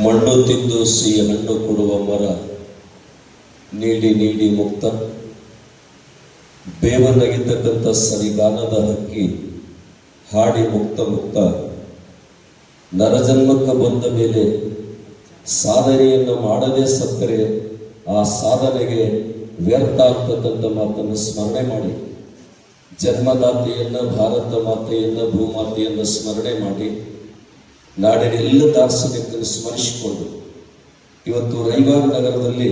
ಮಣ್ಣು ತಿಂದು ಸಿಹಿ ಹಣ್ಣು ಕೊಡುವ ಮರ, ನೀಡಿ ನೀಡಿ ಮುಕ್ತ, ಬೇವನ್ನಾಗಿದ್ದಕ್ಕಂಥ ಸರಿಗಾನದ ಹಕ್ಕಿ, ಹಾಡಿ ಮುಕ್ತ ಮುಕ್ತ. ನರಜನ್ಮಕ್ಕೆ ಬಂದ ಮೇಲೆ ಸಾಧನೆಯನ್ನು ಮಾಡದೆ ಸತ್ತರೆ ಆ ಸಾಧನೆಗೆ ವ್ಯರ್ಥ ಆಗ್ತಕ್ಕಂಥ ಮಾತನ್ನು ಸ್ಮರಣೆ ಮಾಡಿ, ಜನ್ಮದಾತೆಯನ್ನ, ಭಾರತ ಮಾತೆಯನ್ನ, ಭೂಮಾತೆಯನ್ನು ಸ್ಮರಣೆ ಮಾಡಿ, ನಾಡಿನ ಎಲ್ಲ ದಾರ್ಶನಿಕರನ್ನು ಸ್ಮರಿಸಿಕೊಂಡು ಇವತ್ತು ರಾಯಬಾಗ ನಗರದಲ್ಲಿ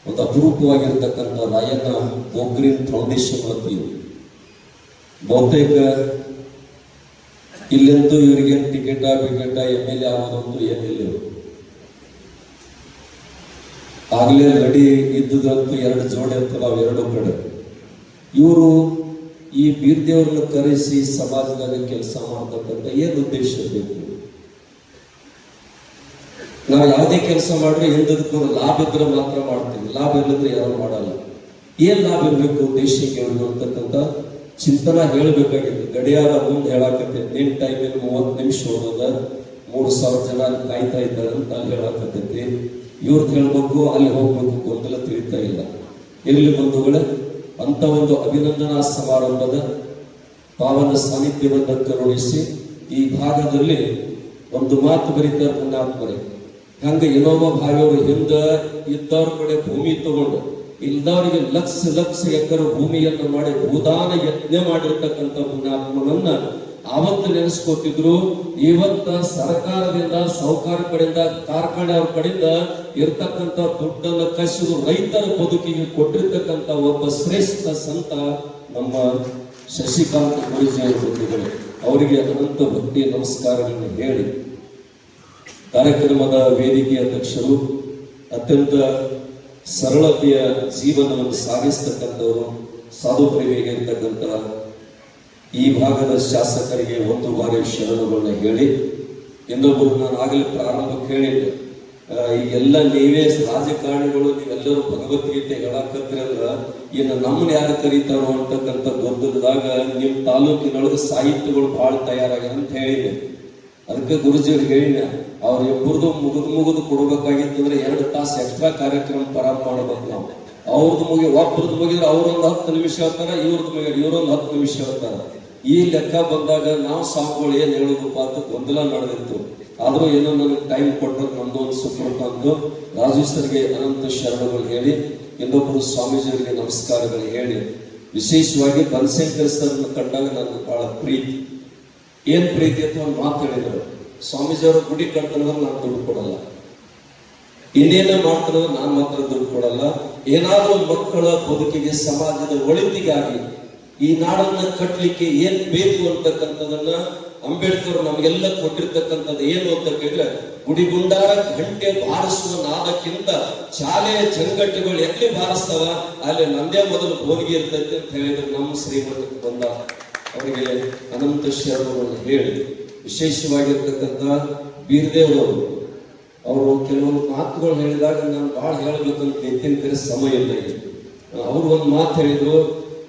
ಒಂದು ಅಪರೂಪವಾಗಿರ್ತಕ್ಕಂಥ ರಾಯಣ್ಣ ಪೋಖ್ರಿನ್ ಫೌಂಡೇಶನ್ ವತಿಯು ಬಹುತೇಕ ಇಲ್ಲಂತೂ ಇವರಿಗೆ ಟಿಕೆಟ ಬಿಕೆಟ MLA ಆಗೋದಂತೂ ಏನಿಲ್ಲ. ಆಗ್ಲೇ ರೆಡಿ ಇದ್ದುದಂತೂ 2 ಜೋಡಿ ಇರ್ತವೆ, ಅವೆರಡು ಕಡೆ. ಇವರು ಈ ಬೀರ್ದೇವ್ರನ್ನ ಕರೆಸಿ ಸಮಾಜದಲ್ಲಿ ಕೆಲಸ ಮಾಡ್ತಕ್ಕಂಥ ಏನು ಉದ್ದೇಶ ಬೇಕು? ನಾವು ಯಾವುದೇ ಕೆಲಸ ಮಾಡ್ರೆ ಹಿಂದಕ್ಕೂ ಲಾಭ ಇದ್ರೆ ಮಾತ್ರ ಮಾಡ್ತೀವಿ, ಲಾಭ ಇಲ್ಲದ್ರೆ ಯಾರು ಮಾಡಲ್ಲ. ಏನ್ ಲಾಭ ಇರಬೇಕು ದೇಶಕ್ಕೆ ಅಂತಕ್ಕಂಥ ಚಿಂತನ ಹೇಳಬೇಕಾಗಿತ್ತು. ಗಡಿಯಾರ ಮುಂದೆ ಹೇಳಾಕತ್ತೆ, ನಿನ್ ಟೈಮಲ್ಲಿ 30 ನಿಮಿಷ ಹೋಗೋದ 3000 ಜನ ಕಾಯ್ತಾ ಇದ್ದಾರೆ ಅಂತ ಅಲ್ಲಿ ಹೇಳಾಕತ್ತೈತಿ. ಇವ್ರದ್ದು ಹೇಳ್ಬೇಕು, ಅಲ್ಲಿ ಹೋಗ್ಬೇಕು, ಗೊಂದಲ ತಿಳಿತಾ ಇಲ್ಲ. ಇರ್ಲಿ ಬಂಧುಗಳೇ, ಅಂತ ಒಂದು ಅಭಿನಂದನಾ ಸಮಾರಂಭದ ಪಾವನ ಸಾನ್ನಿಧ್ಯವನ್ನು ಕರುಣಿಸಿ ಈ ಭಾಗದಲ್ಲಿ ಒಂದು ಮಾತು ಬರೀತಾರೆ ಪುಣ್ಯಾತ್ಮರೇ. ಹಂಗ ಇನ್ನೊಬ್ಬ ಭಾವಿಯವರು ಹಿಂದ ಇದ್ದವ್ರ ಕಡೆ ಭೂಮಿ ತಗೊಂಡು ಇಲ್ದವರಿಗೆ ಲಕ್ಷ ಎಕರೆ ಭೂಮಿಯನ್ನು ಮಾಡಿ ಭೂದಾನ ಯಜ್ಞ ಮಾಡಿರ್ತಕ್ಕಂಥ ಪುಣ್ಯಾತ್ಮನನ್ನ ಆವತ್ತು ನೆನೆಸ್ಕೊತಿದ್ರು. ಇವತ್ತ ಸರ್ಕಾರದಿಂದ, ಸಾಹುಕಾರ ಕಡೆಯಿಂದ, ಕಾರ್ಖಾನೆ ಅವ್ರ ಕಡೆಯಿಂದ ಇರ್ತಕ್ಕಂಥ ದುಡ್ಡನ್ನು ಕಸಿದು ರೈತರ ಬದುಕಿಗೆ ಕೊಟ್ಟಿರ್ತಕ್ಕಂಥ ಒಬ್ಬ ಶ್ರೇಷ್ಠ ಸಂತ ನಮ್ಮ ಶಶಿಕಾಂತ್ ಗುರೂಜಿ ಅವರು. ಅವರಿಗೆ ಅನಂತ ಭಕ್ತಿ ನಮಸ್ಕಾರಗಳನ್ನು ಹೇಳಿ, ಕಾರ್ಯಕ್ರಮದ ವೇದಿಕೆಯ ಅಧ್ಯಕ್ಷರು, ಅತ್ಯಂತ ಸರಳತೆಯ ಜೀವನವನ್ನು ಸಾಗಿಸ್ತಕ್ಕಂಥವರು, ಸಾಧು ಪ್ರೇಮಿಯಾಗಿರ್ತಕ್ಕಂಥ ಈ ಭಾಗದ ಶಾಸಕರಿಗೆ ಒಂದು ಬಾರಿ ಶರಣುಗಳನ್ನ ಹೇಳಿ, ಇನ್ನೊಬ್ಬರು ನಾನು ಆಗಲೇ ಪ್ರಾರಂಭಕ್ಕೆ ಹೇಳಿದ್ದೆ, ಈಗೆಲ್ಲ ನೀವೇ ರಾಜಕಾರಣಿಗಳು, ನೀವೆಲ್ಲರೂ ಭಗವದ್ಗೀತೆ ಹೇಳಾಕತ್ತಿರಲ್ಲ, ಇನ್ನು ನಮ್ಮನ್ನ ಯಾರು ಕರೀತಾರೋ ಅಂತಕ್ಕಂಥ ಗೊಂದಲದಾಗ ನಿಮ್ಮ ತಾಲೂಕಿನೊಳಗೆ ಸಾಹಿತ್ಯಗಳು ಬಹಳ ತಯಾರಾಗ್ಯಾರ ಅಂತ ಹೇಳಿದೆ. ಅದಕ್ಕೆ ಗುರುಜಿಯವ್ರಿಗೆ ಹೇಳಿನ, ಅವ್ರಿಬ್ಬರದು ಮುಗಿದು ಕೊಡ್ಬೇಕಾಗಿತ್ತಂದ್ರೆ 2 ತಾಸು ಎಕ್ಸ್ಟ್ರಾ ಕಾರ್ಯಕ್ರಮ ಪ್ರಾರಂಭ ಮಾಡ್ಬೇಕು ನಾವು. ಒಬ್ಬರದ್ದು ಮುಗಿದ್ರೆ ಅವ್ರೊಂದು 10 ನಿಮಿಷ ಹೇಳ್ತಾರ, ಇವ್ರೊಂದು 10 ನಿಮಿಷ ಹೇಳ್ತಾರ. ಈ ಲೆಕ್ಕ ಬಂದಾಗ ನಾವು ಸಾವುಗಳು ಏನ್ ಹೇಳೋದಪ್ಪ ಅಂತ ಗೊಂದಲ ನಡೆದಿತ್ತು. ಆದ್ರೂ ಏನೋ ನನಗೆ ಟೈಮ್ ಕೊಟ್ಟರು, ನಮ್ದು ಒಂದು ಸುಪ್ರೀಂ ಅಂದು ರಾಜು ಸರ್ಗೆ ಅನಂತ ಶರಣಗಳು ಹೇಳಿ, ಇನ್ನೊಬ್ಬರು ಸ್ವಾಮೀಜಿಯವರಿಗೆ ನಮಸ್ಕಾರಗಳು ಹೇಳಿ, ವಿಶೇಷವಾಗಿ ಬನಶಂಕರ್ ಸರ್ನ ಕಂಡಾಗ ನನಗೆ ಬಹಳ ಪ್ರೀತಿ. ಏನ್ ಪ್ರೀತಿ ಅಂತ ಒಂದು ಮಾತು ಹೇಳಿದ್ರು, ಸ್ವಾಮೀಜಿಯವರು ಗುಡಿ ಕಟ್ತಂದ್ರೆ ನಾನು ದುಡ್ಡು ಕೊಡಲ್ಲ, ಇನ್ನೇನ ಮಾಡ್ತಾರ ನಾನು ಮಾತ್ರ ದುಡ್ಡು ಕೊಡಲ್ಲ, ಏನಾದ್ರೂ ಮಕ್ಕಳ ಬದುಕಿಗೆ, ಸಮಾಜದ ಒಳಿತಿಗಾಗಿ ಈ ನಾಡನ್ನ ಕಟ್ಟಲಿಕ್ಕೆ ಏನ್ ಬೇಕು ಅಂತಕ್ಕಂಥದನ್ನ ಅಂಬೇಡ್ಕರ್ ನಮಗೆಲ್ಲ ಕೊಟ್ಟಿರ್ತಕ್ಕಂಥದ್ದು ಏನು ಅಂತ ಕೇಳಿದ್ರೆ, ಗುಡಿಗುಂಡಾರ ಗಂಟೆ ಬಾರಿಸುವ ನಾದಕ್ಕಿಂತ ಶಾಲೆಯ ಚಂಗಟ್ಟುಗಳು ಎಲ್ಲಿ ಬಾರಿಸ್ತಾವ ಅಲ್ಲಿ ನಂದೇ ಮೊದಲು ಬೋನಿಗೆ ಇರ್ತೈತೆ ಅಂತ ಹೇಳಿದ್ರೆ ನಮ್ಮ ಶ್ರೀಮಂತಕ್ಕೆ ಬಂದ ಅವರಿಗೆ ಅನಂತ ಶರಣಗಳನ್ನು ಹೇಳಿ, ವಿಶೇಷವಾಗಿರ್ತಕ್ಕಂಥ ಬೀರ್ದೇವ್ರವರು ಅವರು ಕೆಲವೊಂದು ಮಾತುಗಳು ಹೇಳಿದಾಗ ನಾನು ಬಹಳ ಹೇಳಬೇಕಂತ ಎತ್ತಿನ ಕರೆ ಸಮಯ ಇಲ್ಲ. ಅವರು ಒಂದು ಮಾತು ಹೇಳಿದ್ರು,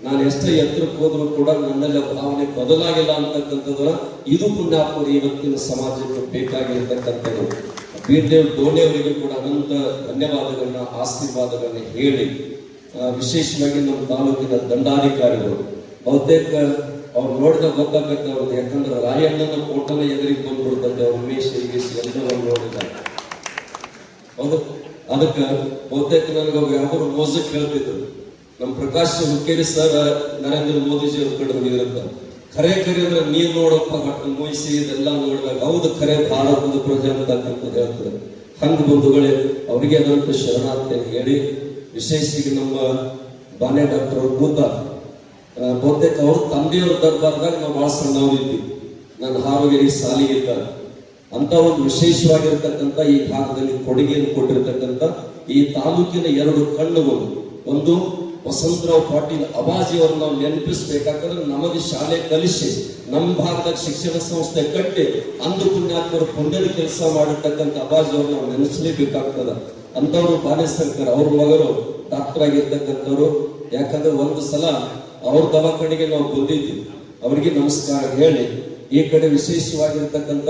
ನಾನು ಎಷ್ಟೇ ಎತ್ತರಕ್ಕೆ ಹೋದ್ರು ಕೂಡ ನನ್ನೆಲ್ಲ ಭಾವನೆ ಬದಲಾಗಿಲ್ಲ ಅಂತಕ್ಕಂಥದ್ದು. ಇದು ಪುಣ್ಯಾತ್ಮರು ಇವತ್ತಿನ ಸಮಾಜಕ್ಕೆ ಬೇಕಾಗಿರ್ತಕ್ಕಂಥದ್ದು. ಬೀರ್ದೇವ್ ಡೋಲೆ ಅವರಿಗೆ ಕೂಡ ಅನಂತ ಧನ್ಯವಾದಗಳನ್ನ, ಆಶೀರ್ವಾದಗಳನ್ನ ಹೇಳಿ, ವಿಶೇಷವಾಗಿ ನಮ್ಮ ತಾಲೂಕಿನ ದಂಡಾಧಿಕಾರಿಗಳು ಬಹುತೇಕ ಅವ್ರು ನೋಡಿದ ಗೊತ್ತಾಗತ್ತೆ ಅವ್ರದ್ದು. ಯಾಕಂದ್ರೆ ರಾಯಣ್ಣನ ಫೋಟೋನ ಎದುರಿಗೆ ಬಂದ್ಬಿಡ್ತದೆ, ಅವ್ರ ಉಮೇಶ್ ಎಲ್ಲರೂ ನೋಡಿದ್ದಾರೆ. ಹೌದು, ಅದಕ್ಕೆ ಬಹುತೇಕ ನನಗೆ ಯಾವ್ದಾರು ಮೋಸಕ್ಕೆ ಹೇಳ್ತಿದ್ರು, ನಮ್ಮ ಪ್ರಕಾಶ್ ಹುಕ್ಕೇರಿ ಸರ್ ನರೇಂದ್ರ ಮೋದಿಜಿ ಅವ್ರ ಕಡೆ ಹೋಗಿರಂತ, ಖರೆ ಅಂದ್ರೆ ನೀರ್ ನೋಡಪ್ಪ ಮಟ್ಟು ಮೂಯಿಸಿ ಇದೆಲ್ಲ ನೋಡಿದಾಗ ಹೌದು ಖರೆ ಭಾರತದ ಪ್ರಜೆ ಅಂತಕ್ಕಂಥದ್ದು ಹೇಳ್ತಾರೆ. ಹಂಗ ಬಂಧುಗಳೇ, ಅವರಿಗೆ ಅದಂತ ಶರಣಾರ್ಥಿಯನ್ನು ಹೇಳಿ, ವಿಶೇಷವಾಗಿ ನಮ್ಮ ಬಾನೆ ಡಾಕ್ಟರ್ ಭೂತ ಬಹುತೇಕ ಅವ್ರ ತಂದೆಯವರ ದರ್ಬಾರ್ದಾಗ ನಾವು ಬಹಳ ಸಣ್ಣವರಿದ್ವಿ. ನನ್ನ ಹಾವೇರಿ ಸಾಲಿಗಿದ್ದ ಅಂತ ಒಂದು ವಿಶೇಷವಾಗಿರ್ತಕ್ಕಂಥ ಈ ಭಾಗದಲ್ಲಿ ಕೊಡುಗೆಯನ್ನು ಕೊಟ್ಟಿರ್ತಕ್ಕಂಥ ಈ ತಾಲೂಕಿನ 2 ಕಣ್ಣುಗಳು, ಒಂದು ವಸಂತರಾವ್ ಪಾಟೀಲ್ ಅಬಾಜಿ ಅವ್ರನ್ನ ನಾವು ನೆನಪಿಸ್ಬೇಕಾದ್ರೆ ನಮಗೆ ಶಾಲೆ ಕಲಿಸಿ ನಮ್ಮ ಭಾಗದಾಗ ಶಿಕ್ಷಣ ಸಂಸ್ಥೆ ಕಟ್ಟಿ ಅಂದು ಪುಣ್ಯಾತ್ಮರು ಪುಣ್ಯದ ಕೆಲಸ ಮಾಡಿರ್ತಕ್ಕಂಥ ಅಬಾಜಿ ಅವ್ರನ್ನ ನಾವು ನೆನೆಸಲೇಬೇಕಾಗ್ತದ. ಅಂತವರು ಬಾಲೆ ಸರ್ಕಾರ ಅವ್ರ ಮಗರು ಡಾಕ್ಟರ್ ಆಗಿರ್ತಕ್ಕಂಥವ್ರು. ಯಾಕಂದ್ರೆ ಒಂದು ಸಲ ಅವ್ರ ದವಾಖಾನೆಗೆ ನಾವು ಬಂದಿದ್ವಿ, ಅವರಿಗೆ ನಮಸ್ಕಾರ ಹೇಳಿ ಈ ಕಡೆ ವಿಶೇಷವಾಗಿರ್ತಕ್ಕಂಥ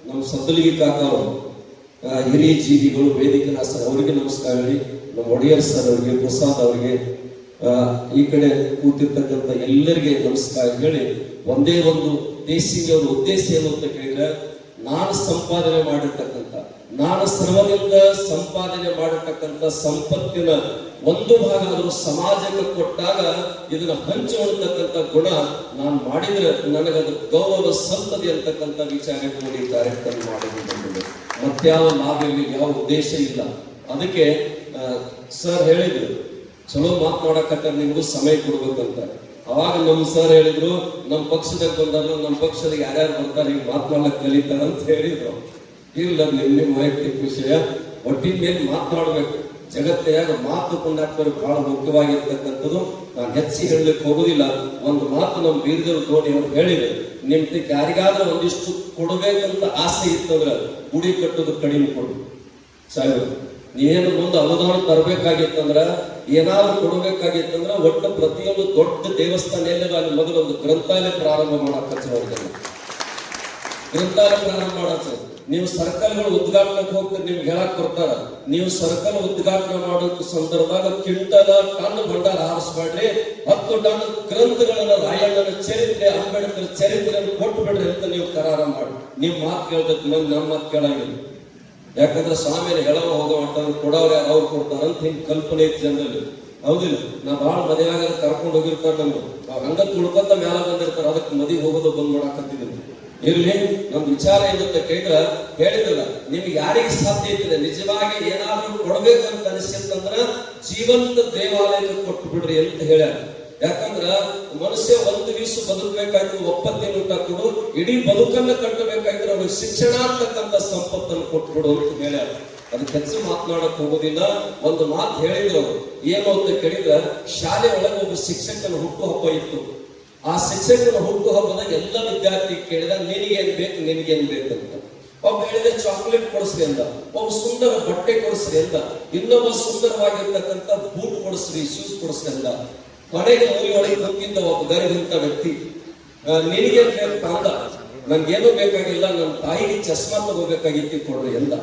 ನಮ್ಮ ಸದ್ದಲಿಗೆ ಕಾಕ ಅವರು ಹಿರಿಯ ಜೀವಿಗಳು ವೇದಿಕೆ ಸರ್ ಅವರಿಗೆ ನಮಸ್ಕಾರ ಹೇಳಿ, ನಮ್ಮ ಒಡೆಯರ್ ಸರ್ ಅವರಿಗೆ, ಪ್ರಸಾದ್ ಅವರಿಗೆ, ಈ ಕಡೆ ಕೂತಿರ್ತಕ್ಕಂಥ ಎಲ್ಲರಿಗೆ ನಮಸ್ಕಾರ ಹೇಳಿ ಒಂದೇ ಒಂದು ದೇಶಿಗೆ ಅವರ ಉದ್ದೇಶ ಏನು ಅಂತ ಕೇಳಿದ್ರೆ, ನಾನು ಸಂಪಾದನೆ ಮಾಡಿರ್ತಕ್ಕಂಥ, ನಾನು ಶ್ರಮದಿಂದ ಸಂಪಾದನೆ ಮಾಡಿರ್ತಕ್ಕಂಥ ಸಂಪತ್ತಿನ ಒಂದು ಭಾಗ ಆದರೂ ಸಮಾಜಕ್ಕೆ ಕೊಟ್ಟಾಗ ಇದನ್ನ ಹಂಚಿಕೊಳ್ಳತಕ್ಕಂಥ ಗುಣ ನಾನು ಮಾಡಿದ್ರೆ ನನಗದು ಗೌರವ ಸಲ್ತದೆ ಅಂತಕ್ಕಂಥ ವಿಚಾರ ಕೂಡಿ ಕಾರ್ಯಕ್ರಮ ಮಾಡುವುದು. ಮತ್ಯಾವ ಲಾಭ ಇಲ್ಲಿ, ಯಾವ ಉದ್ದೇಶ ಇಲ್ಲ. ಅದಕ್ಕೆ ಸರ್ ಹೇಳಿದ್ರು ಚಲೋ ಮಾತನಾಡಕತ್ತ ನಿಮ್ಗೂ ಸಮಯ ಕೊಡ್ಬೇಕಂತ. ಅವಾಗ ನಮ್ಮ ಸರ್ ಹೇಳಿದ್ರು, ನಮ್ಮ ಪಕ್ಷದಾಗ ಬಂದಾರ, ನಮ್ಮ ಪಕ್ಷದಾಗ ಯಾರ್ಯಾರು ಬರ್ತಾರೆ ಈಗ ಮಾತನಾಡಕ್ ಕಲಿತಾರ ಅಂತ ಹೇಳಿದ್ರು. ಇಲ್ಲ, ನಿಮ್ಮ ವೈಯಕ್ತಿಕ ವಿಷಯ, ಒಟ್ಟಿನ ಮೇಲೆ ಮಾತನಾಡ್ಬೇಕು. ಜಗತ್ತಿನಾಗ ಮಾತು ಕೊಂಡಾಕ್ತವ್ರು ಬಹಳ ಮುಖ್ಯವಾಗಿರ್ತಕ್ಕಂಥದ್ದು. ನಾನು ಹೆಚ್ಚಿ ಹೇಳಲಿಕ್ಕೆ ಹೋಗುದಿಲ್ಲ. ಒಂದು ಮಾತು ನಮ್ಮ ಬೀರದೇವ್ರ ಧೋನಿ ಅವ್ರು ಹೇಳಿದೆ, ನಿಮ್ಗೆ ಯಾರಿಗಾದ್ರೂ ಒಂದಿಷ್ಟು ಕೊಡ್ಬೇಕಂತ ಆಸೆ ಇತ್ತಂದ್ರೆ ಗುಡಿ ಕಟ್ಟೋದು ಕಡಿಮೆ ಕೊಡು ಸಾಹೇಬ್. ನೀವೇನು ಮುಂದೆ ಅನುದಾನ ತರಬೇಕಾಗಿತ್ತಂದ್ರ, ಏನಾದ್ರು ಕೊಡಬೇಕಾಗಿತ್ತಂದ್ರ ಒಟ್ಟು ಪ್ರತಿಯೊಂದು ದೊಡ್ಡ ದೇವಸ್ಥಾನ ಎಲ್ಲ ಅಲ್ಲಿ ಮೊದಲು ಒಂದು ಗ್ರಂಥಾಲಯ ಪ್ರಾರಂಭ ಮಾಡಕ್ಕೆ ಗ್ರಂಥಾಲಯ ಪ್ರಾರಂಭ ಮಾಡಕ್ಕೆ. ನೀವು ಸರ್ಕಲ್ಗಳು ಉದ್ಘಾಟನೆಗೆ ಹೋಗ್ತಾರೆ, ನಿಮ್ಗೆ ಹೇಳಕ್ ಕೊಡ್ತಾರ, ನೀವು ಸರ್ಕಲ್ ಉದ್ಘಾಟನೆ ಮಾಡೋ ಸಂದರ್ಭದಾಗ ಕ್ವಿಂಟಲ್ ಟನ್ ಭಂಡಾರ ಹಾರಿಸ್ಬೇಡ್ರಿ, 10 ಟನ್ ಗ್ರಂಥಗಳನ್ನ ರಾಯಣ್ಣನ ಚರಿತ್ರೆ, ಅಂಬೇಡ್ಕರ್ ಚರಿತ್ರೆಯನ್ನು ಕೊಟ್ಟು ಬಿಡ್ರಿ ಅಂತ ನೀವು ಕರಾರ ಮಾಡಿ. ನಿಮ್ ಮಾತು ಕೇಳ್ತೈತಿ, ನಮ್ಮ ಮಾತು ಕೇಳಂಗಿಲ್ಲ. ಯಾಕಂದ್ರೆ ಸ್ವಾಮಿಯಲ್ಲಿ ಹೇಳವ ಹೋಗೋ ಮಟ್ಟವ್ರು ಕೊಡೋರು ಯಾರು ಅವ್ರು ಕೊಡ್ತಾರಂತ ಹಿಂಗ್ ಕಲ್ಪನೆ ಐತಿ ಜನರಲ್ಲಿ. ಹೌದಿಲ್ಲ? ನಾ ಭಾಳ ಮದುವೆಯಾಗ ಕರ್ಕೊಂಡು ಹೋಗಿರ್ತಾರೆ, ನಮ್ಗೆ ಹಂಗ ತುಳ್ಕೊಂತ ಮ್ಯಾಲ ಬಂದಿರ್ತಾರೆ, ಅದಕ್ಕೆ ಮದುವೆ ಹೋಗೋದು ಬಂದ್ ಮಾಡಾಕತ್ತಿದ್ರು. ಇರ್ಲಿ, ನಮ್ ವಿಚಾರ ಏನಂತ ಕೇಳಿದ್ರ ಹೇಳಿದ್ರಲ್ಲ, ನಿಮ್ಗೆ ಯಾರಿಗೆ ಸಾಧ್ಯ ಐತಿದೆ ನಿಜವಾಗಿ ಏನಾದ್ರೂ ಕೊಡ್ಬೇಕಂತ ಅನಿಸಿತ್ತಂದ್ರ ಜೀವಂತ ದೇವಾಲಯಕ್ಕೆ ಕೊಟ್ಟು ಬಿಡ್ರಿ ಅಂತ ಹೇಳ್ಯಾರ. ಯಾಕಂದ್ರ ಮನುಷ್ಯ ಒಂದು ದಿವಸ ಬದುಕಬೇಕಾದ್ರೆ ಒಪ್ಪತ್ತೇನು ಊಟ ಕೊಡು, ಇಡೀ ಬದುಕನ್ನ ಕಟ್ಟಬೇಕಾದ್ರೆ ಅವ್ರಿಗೆ ಶಿಕ್ಷಣ ಅಂತಕ್ಕಂಥ ಸಂಪತ್ತನ್ನು ಕೊಟ್ಬಿಡು ಅಂತ ಹೇಳ್ಯಾರ. ಅದಕ್ಕೆ ಹೆಚ್ಚು ಮಾತನಾಡಕ್ ಹೋಗೋದಿಲ್ಲ. ಒಂದು ಮಾತು ಹೇಳಿದ್ರು ಅವರು, ಏನು ಅಂತ ಕೇಳಿದ್ರ, ಶಾಲೆ ಒಳಗೆ ಒಬ್ಬ ಶಿಕ್ಷಕನ ಹುಟ್ಟುಹಬ್ಬ ಇತ್ತು. ಆ ಶಿಕ್ಷಕನ ಹುಟ್ಟುಹಬ್ಬದಾಗ ಎಲ್ಲ ವಿದ್ಯಾರ್ಥಿ ಕೇಳಿದ, ನಿನಗೇನ್ ಬೇಕು ನಿನಗೇನ್ ಬೇಕಂತ. ಒಬ್ಬ ಹೇಳಿದ ಚಾಕ್ಲೇಟ್ ಕೊಡಿಸ್ರಿ ಅಂದ, ಒಬ್ಬ ಸುಂದರ ಬಟ್ಟೆ ಕೊಡಿಸ್ರಿ ಅಂದ, ಇನ್ನೊಬ್ಬ ಸುಂದರವಾಗಿರ್ತಕ್ಕಂಥ ಬೂಟ್ ಕೊಡಿಸ್ರಿ, ಶೂಸ್ ಕೊಡಿಸ್ರಿ ಅಂದ. ಮನೆಗೆ ಊರಿಯೊಳಗೆ ಹೋಗಿದ್ದ ಒಬ್ಬ ಗರಿಗಿಂತ ವ್ಯಕ್ತಿ ನಿನಗೇನ್ ಬೇಕು ಅಂದ, ನನ್ಗೇನು ಬೇಕಾಗಿಲ್ಲ, ನನ್ನ ತಾಯಿಗೆ ಚಸ್ಮಾ ತಗೋಬೇಕಾಗಿತ್ತು ಕೊಡ್ರಿ ಅಂದ.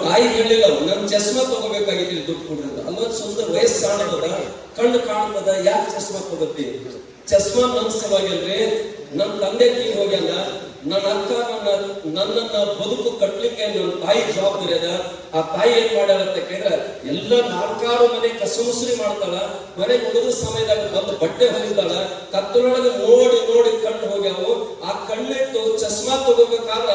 ತಾಯಿ ಹೇಳಿಲ್ಲ, ನನ್ ಚಸ್ಮಾ ತಗೋಬೇಕಾಗಿತ್ತು ದುಡ್ಡು ಕೊಡ್ರಿ ಅಂತ. ಅಲ್ಲೊಂದು ಸುಂದರ ವಯಸ್ಸು ಕಾಣತದ, ಕಣ್ಣು ಕಾಣ್ತದ, ಯಾಕೆ ಚಸ್ಮಾ ತಗೋತಿ? ಚಸ್ಮಾ ಮನಸ್ಸವಾಗಿಲ್ರಿ, ನನ್ನ ತಂದೆ ತೀರಿ ಹೋಗ್ಯಾನ, ನನ್ನ ಅಕ್ಕ ನನ್ನನ್ನ ಬದುಕು ಕಟ್ಲಿಕ್ಕೆ ನನ್ನ ತಾಯಿ ಜವಾಬ್ದಾರಿ ಅದ. ಆ ತಾಯಿ ಏನ್ ಮಾಡ್ಯಾರ ಅಂತ ಕೇಳಿದ್ರೆ, ಎಲ್ಲ 4 ಮನೆ ಕಸುಮುಸುರಿ ಮಾಡ್ತಾಳ, ಮನೆ ಮುಗಿದ ಸಮಯದಾಗ ಬಂದು ಬಟ್ಟೆ ಹೊಲಿತಾಳ, ಕತ್ತಲೊಳಗೆ ನೋಡಿ ನೋಡಿ ಕಣ್ಣು ಹೋಗ್ಯಾವು. ಆ ಕಣ್ಣಿಟ್ಟು ಚಸ್ಮಾ ತಗೋಬೇಕಾದ್ರ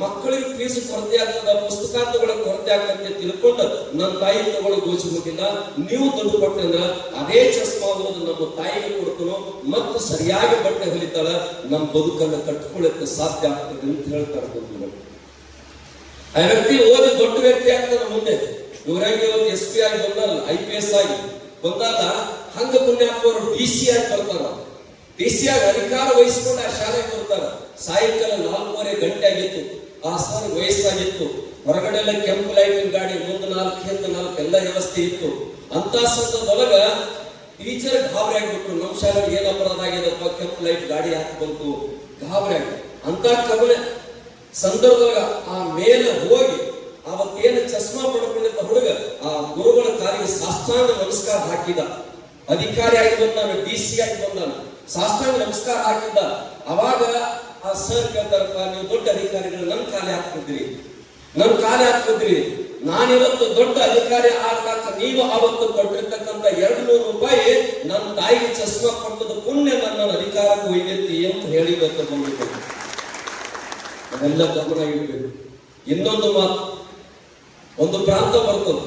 ಮಕ್ಕಳಿಗೆ ಫೀಸ್ ಕೊರತೆ ಆಗ್ತದ, ಪುಸ್ತಕ ತಗೊಳಕ್ ಕೊರತೆ ಆಗ್ತದೆ ತಿಳ್ಕೊಂಡು ನನ್ನ ತಾಯಿ ತಗೊಳಕ್ ಗೋಚಿ ಹೋಗಿಲ್ಲ. ನೀವು ದುಡ್ಡು ಕೊಟ್ಟೆ ಅಂದ್ರ ಅದೇ ಚಸ್ಮಾ ನಮ್ಮ ತಾಯಿಗೆ ಕೊಡ್ತನೋ ಮತ್ತು ಸರಿಯಾಗಿ ಬಟ್ಟೆ ಹೊಲಿತಾಳ, ನಮ್ಮ ಬದುಕನ್ನು ಕಟ್ಕೊಳ್ಳಕ್ಕೆ ಸಾಧ್ಯ ಆಗ್ತದೆ ಅಂತ ಹೇಳ್ತಾರೆ. ಆ ವ್ಯಕ್ತಿ ಓದಿ ದೊಡ್ಡ ವ್ಯಕ್ತಿ ಆಗ್ತಾನೆ ಮುಂದೆ. ಇವರಾಗಿ ಇವತ್ತು SP ಆಗಿ ಬಂದಲ್ಲ, IPS ಆಗಿ ಬಂದಾಗ ಹಂಗ ಪುಣ್ಯಾತ್ಮರು DC ಆಗಿ ಬರ್ತಾರ. DC ಆಗಿ ಅಧಿಕಾರ ವಹಿಸ್ಕೊಂಡು ಆ ಶಾಲೆಗೆ ಬರ್ತಾರ. ಸಾಯಂಕಾಲ 4:30 ಗಂಟೆ ಆಗಿತ್ತು. ಆ ಸರ್ ವಯಸ್ಸಾಗಿತ್ತು. ಹೊರಗಡೆ ಎಲ್ಲ ಕೆಂಪು ಲೈಟಿನ ಗಾಡಿ, ಮುಂದೆ 4 ಹಿಂದೆ 4 ಎಲ್ಲ ವ್ಯವಸ್ಥೆ ಇತ್ತು. ಅಂತ ಸಂದರ್ಭದೊಳಗ ಟೀಚರ್ ಗಾಬರಿ ಆಗ್ಬಿಟ್ರು, ನಮ್ಮ ಶಾಲೆಗೆ ಏನ್ ಅಪರಾಧ ಆಗಿದಪ್ಪ, ಕೆಂಪು ಲೈಟ್ ಗಾಡಿ ಹಾಕಿ ಬಂತು, ಗಾಬರಿ ಆಗಿ. ಅಂತ ಕಬಲೆ ಸಂದರ್ಭದಾಗ ಆ ಮೇಲೆ ಹೋಗಿ ಅವತ್ತೇನು ಚಸ್ಮಾ ಪಡ್ಕೊಂಡಿದ್ದ ಹುಡುಗ ಆ ಗುರುಗಳ ಕಾಲಿಗೆ ಸಾಷ್ಟಾಂಗ ನಮಸ್ಕಾರ ಹಾಕಿದ. ಅಧಿಕಾರಿ ಆಗಿ ಬಂದಾನ, DC ಆಗಿ ಬಂದಾನ, ಸಾಷ್ಟಾಂಗ ನಮಸ್ಕಾರ ಹಾಕಿದ್ದ. ಅವಾಗ ಆ ಸರ್ ಕೇಳ್ತಾರಪ್ಪ, ನೀವು ದೊಡ್ಡ ಅಧಿಕಾರಿಗಳು ನನ್ನ ಕಾಲಿ ಹಾಕ್ತಿದ್ರಿ, ನನ್ನ ಕಾಲಿ ಹಾಕ್ತಿದ್ರಿ, ನಾನಿವತ್ತು ದೊಡ್ಡ ಅಧಿಕಾರಿ ಆಗ್ಲಾಕ ನೀವು ಅವತ್ತು ಕೊಟ್ಟಿರ್ತಕ್ಕಂಥ 200 ರೂಪಾಯಿ ನನ್ನ ತಾಯಿಗೆ ಚಸ್ಮಾ ಕೊಟ್ಟದ ಪುಣ್ಯ ನನ್ನ ಅಧಿಕಾರಕ್ಕೆ ಒಯ್ದೈತಿ ಅಂತ ಹೇಳಿ ಇವತ್ತು ಬಂದಿದ್ದೆ. ಅದೆಲ್ಲ ಗಮನ ಇಡಬೇಕು. ಇನ್ನೊಂದು ಮಾತು, ಒಂದು ಪ್ರಾಂತ ಬರ್ತದೆ.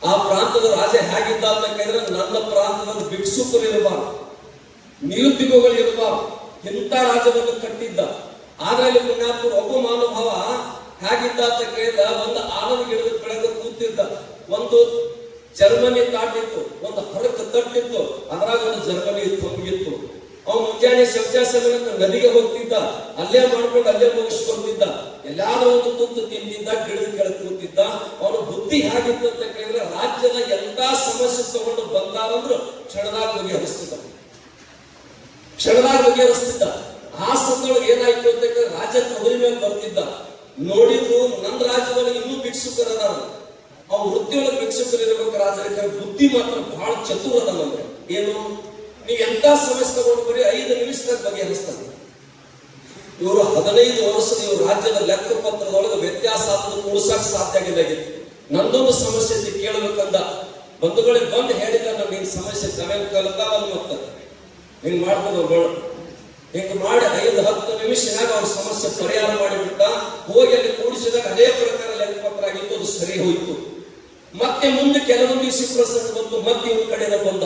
ಆ ಪ್ರಾಂತದ ರಾಜ ಹೇಗಿದ್ದ ಅಂತ ಕೇಳಿದ್ರೆ, ನನ್ನ ಪ್ರಾಂತದ ಭಿಕ್ಷುಕರು ಇರಬಾರ್ದು, ನಿರುದ್ಯೋಗಿಗಳು ಇರಬಾರ್ದು, ಇಂಥ ರಾಜವನ್ನು ಕಟ್ಟಿದ್ದ. ಆದ್ರೆ ಪುಣ್ಯಾತ್ಮರು ಒಬ್ಬ ಮಹಾನುಭಾವ ಹೇಗಿದ್ದ ಅಂತ ಕೇಳಿದ, ಒಂದು ಆಲದ ಗಿಡದ ಬೆಳಗ್ಗೆ ಕೂತಿದ್ದ. ಒಂದು ಜರ್ಮನಿ ತಾಟಿತ್ತು, ಒಂದು ಹರಕ ತಟ್ಟಿತ್ತು, ಅದ್ರಾಗ ಒಂದು ಜರ್ಮನಿ ತುಂಬಿತ್ತು. ಅವ್ ಮುಂಜಾನೆ ಶೌಚಾಸನ ನದಿಗೆ ಹೋಗ್ತಿದ್ದ, ಅಲ್ಲೇ ಮಾಡ್ಕೊಂಡು ಅಲ್ಲೇ ಮುಗಿಸ್ಕೊಳ್ತಿದ್ದ, ಎಲ್ಲಾದ್ರೂ ಒಂದು ತುತ್ತು ತಿಂತಿದ್ದ, ಗಿಡದ ಕೆಳಗೆ ಕೂತಿದ್ದ. ಅವನ ಬುದ್ಧಿ ಹೇಗಿತ್ತು ಅಂತ ಕೇಳಿದ್ರೆ ರಾಜ್ಯದ ಎಲ್ಲಾ ಸಮಸ್ಯೆ ತಗೊಂಡು ಬಂದಾರಂದ್ರು ಕ್ಷಣದಾಗ ಬಗೆಹರಿಸ್ತಿದ್ದ, ಕ್ಷಣದಾಗ ಬಗೆಹರಿಸ್ತಿದ್ದ. ಆ ಸಂದರ್ಭದೊಳಗೆ ಏನಾಯ್ತು ಅಂತ ಕೇಳಿದ್ರೆ ರಾಜ್ಯ ತೊಗರಿ ಮೇಲೆ ಬರ್ತಿದ್ದ. ನೋಡಿದ್ರು ನನ್ನ ರಾಜ್ಯದಲ್ಲಿ ಇನ್ನೂ ಭಿಕ್ಷುಕರದಾರ, ಅವ್ ವೃತ್ತಿಯೊಳಗೆ ಭಿಕ್ಷುಕರು ಇರ್ಬೇಕು ರಾಜರಿಗೆ, ಬುದ್ಧಿ ಮಾತ್ರ ಬಹಳ ಚತುರ ಅದ. ಏನು, ನೀವು ಎಂತ ಸಮಸ್ಯೆ ತಗೊಂಡು ಬರೀ 5 ನಿಮಿಷದಾಗ ಬಗೆಹರಿಸ್ತಾರೆ. ಇವರು 15 ವರ್ಷದ ಇವರು ರಾಜ್ಯದ ಲೆಕ್ಕ ಪತ್ರದೊಳಗೆ ವ್ಯತ್ಯಾಸ ಆದದ್ದು ಕೂಡ್ಸಕ್ ಸಾಧ್ಯ ಆಗಿಲ್ಲ. ನಂದೊಂದು ಸಮಸ್ಯೆ ಕೇಳಬೇಕಂದ ಬಂಧುಗಳಿಗೆ ಬಂದು ಹೇಳಿದ, ನಮ್ಗೆ ಹಿಂಗ್ ಸಮಸ್ಯೆ ತಮೇಲೆ ಕಲ್ತಾವಲ್ಲ, ಮತ್ತ ಹಿಂಗ್ ಮಾಡ್ಬೋದು. ಹಿಂಗ ಮಾಡಿ 5-10 ನಿಮಿಷನಾಗ ಅವ್ರ ಸಮಸ್ಯೆ ಪರಿಹಾರ ಮಾಡಿಬಿಟ್ಟ. ಹೋಗಿ ಅಲ್ಲಿ ಕೂಡಿಸಿದಾಗ ಅದೇ ಪ್ರಕಾರ ಲೆಕ್ಕ ಪತ್ರ ಆಗಿತ್ತು, ಅದು ಸರಿ ಹೋಯ್ತು. ಮತ್ತೆ ಮುಂದೆ ಕೆಲವೊಂದು ದಿವಸ ಪ್ರಸಂಗ ಬಂತು, ಮತ್ತೆ ಇವ್ರ ಕಡೆಯಿಂದ ಬಂದ.